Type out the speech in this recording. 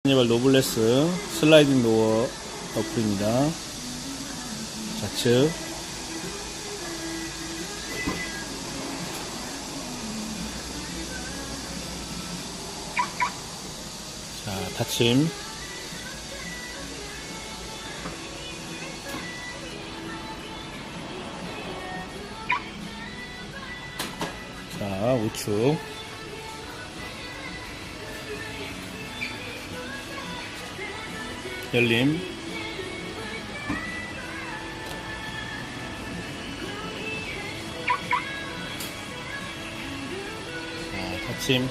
카니발 노블레스 슬라이딩 도어 어플입니다. 좌측 자, 닫힘 자, 우측 열림 자, 닫힘